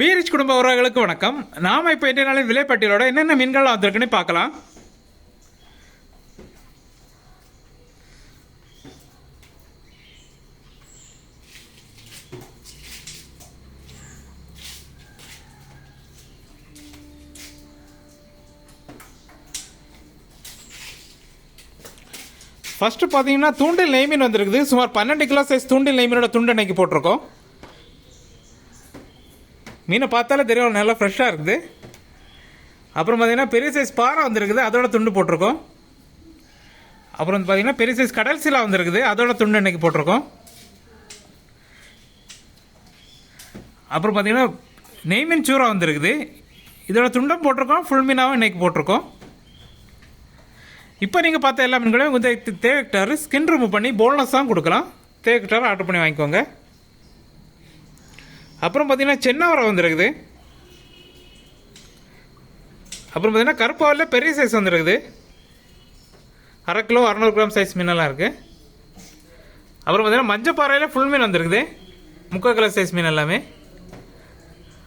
பீரிச் குடும்ப உறவுகளுக்கு வணக்கம். நாம் இப்போ இன்றைய நாளின் விலைப்பட்டியலோட என்னென்ன மீன்கள் வந்திருக்குன்னு பார்க்கலாம். ஃபஸ்ட்டு பார்த்தீங்கன்னா தூண்டில் நெய் மீன் வந்திருக்குது. சுமார் 12 கிலோ சைஸ் தூண்டில் நெய் மீனோட துண்டு இன்றைக்கி போட்டிருக்கோம். மீனை பார்த்தாலே தெரியும், நல்லா ஃப்ரெஷ்ஷாக இருக்குது. அப்புறம் பார்த்திங்கன்னா பெரிய சைஸ் பாறை வந்திருக்குது, அதோட துண்டு போட்டிருக்கோம். அப்புறம் வந்து பார்த்திங்கன்னா பெரிய சைஸ் கடல் சீலா வந்திருக்குது, அதோட துண்டு இன்றைக்கி போட்டிருக்கோம். அப்புறம் பார்த்திங்கன்னா நெய் மீன் சூறா வந்திருக்குது, இதோட துண்டும் போட்டிருக்கோம். ஃபுல் மீனாகவும் இன்றைக்கி போட்டிருக்கோம். இப்போ நீங்கள் பார்த்த எல்லா மீன்களையும் வந்து தேவைக்கிட்டாரு ஸ்கின் ரிமூவ் பண்ணி போல்னஸாக கொடுக்கலாம். தேவைக்கிட்டாரு ஆர்டர் பண்ணி வாங்கிக்கோங்க. அப்புறம் பார்த்திங்கன்னா சென்னவரை வந்துருக்குது. அப்புறம் பார்த்திங்கன்னா கருப்பாவில் பெரிய சைஸ் வந்துருக்குது. 1/2 கிலோ 600 கிராம் சைஸ் மீனெல்லாம் இருக்குது. அப்புறம் பார்த்திங்கன்னா மஞ்சப்பாறையில் ஃபுல் மீன் வந்துருக்குது, 3/4 கிலோ சைஸ் மீன் எல்லாமே.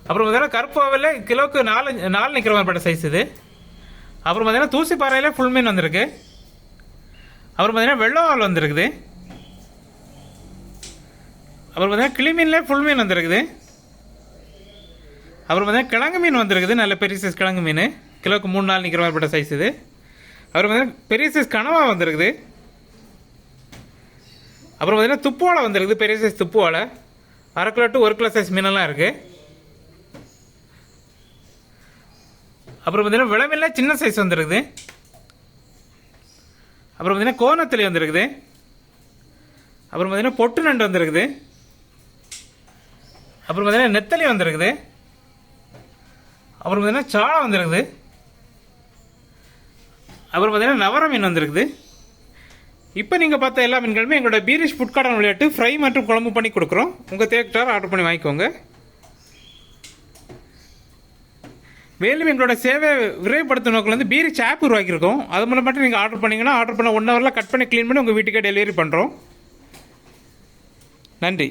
அப்புறம் பார்த்திங்கன்னா கருப்பாவில் கிலோவுக்கு 4 நிற்கிற மாதிரிப்பட்ட சைஸ் இது. அப்புறம் பார்த்திங்கன்னா தூசிப்பாறையில் ஃபுல் மீன் வந்திருக்கு. அப்புறம் பார்த்திங்கன்னா வெள்ளவால் வந்துருக்குது. அப்புறம் பார்த்திங்கன்னா கிளிமீன்லேயே ஃபுல் மீன் வந்துருக்குது. அப்புறம் பார்த்திங்கன்னா கிழங்கு மீன் வந்துருக்குது, நல்ல பெரிய சைஸ் கிழங்கு மீன், கிலோவுக்கு 3-4 நிற்கிற மாதிரிப்பட்ட சைஸ் இது. அப்புறம் பார்த்திங்கன்னா பெரிய சைஸ் கனவா வந்துருக்குது. அப்புறம் பார்த்திங்கன்னா துப்புவாலை வந்துருக்குது, பெரிய சைஸ் துப்புவாலை, 1/2 கிலோ to 1 கிலோ சைஸ் மீனெல்லாம் இருக்குது. அப்புறம் பார்த்திங்கன்னா விளமீனில் சின்ன சைஸ் வந்துருக்குது. அப்புறம் பார்த்திங்கன்னா கோணத்தளி வந்துருக்குது. அப்புறம் பார்த்திங்கன்னா பொட்டு நண்டு வந்துருக்குது. அப்புறம் பார்த்திங்கன்னா நெத்தலி வந்துருக்குது. அப்புறம் பார்த்திங்கன்னா சாளை வந்துருக்குது. அப்புறம் பார்த்திங்கன்னா நவர மீன் வந்துருக்குது. இப்போ நீங்கள் பார்த்த எல்லா மீன்களுமே எங்களோட பீரிஷ் ஃபுட் கார்டன் விளையாட்டு ஃப்ரை மற்றும் குழம்பு பண்ணி கொடுக்குறோம். உங்கள் தேவைக்கிட்டார் ஆர்டர் பண்ணி வாங்கிக்கோங்க. மேலும் எங்களோட சேவை விரைவுபடுத்த நோக்கில் வந்து பீரிச் ஆப் உருவாக்கியிருக்கோம். அது மூலம் மட்டும் நீங்கள் ஆர்டர் பண்ணிங்கன்னா ஆர்டர் பண்ண 1 ஹவரில் கட் பண்ணி க்ளீன் பண்ணி உங்கள் வீட்டுக்கே டெலிவரி பண்ணுறோம். நன்றி.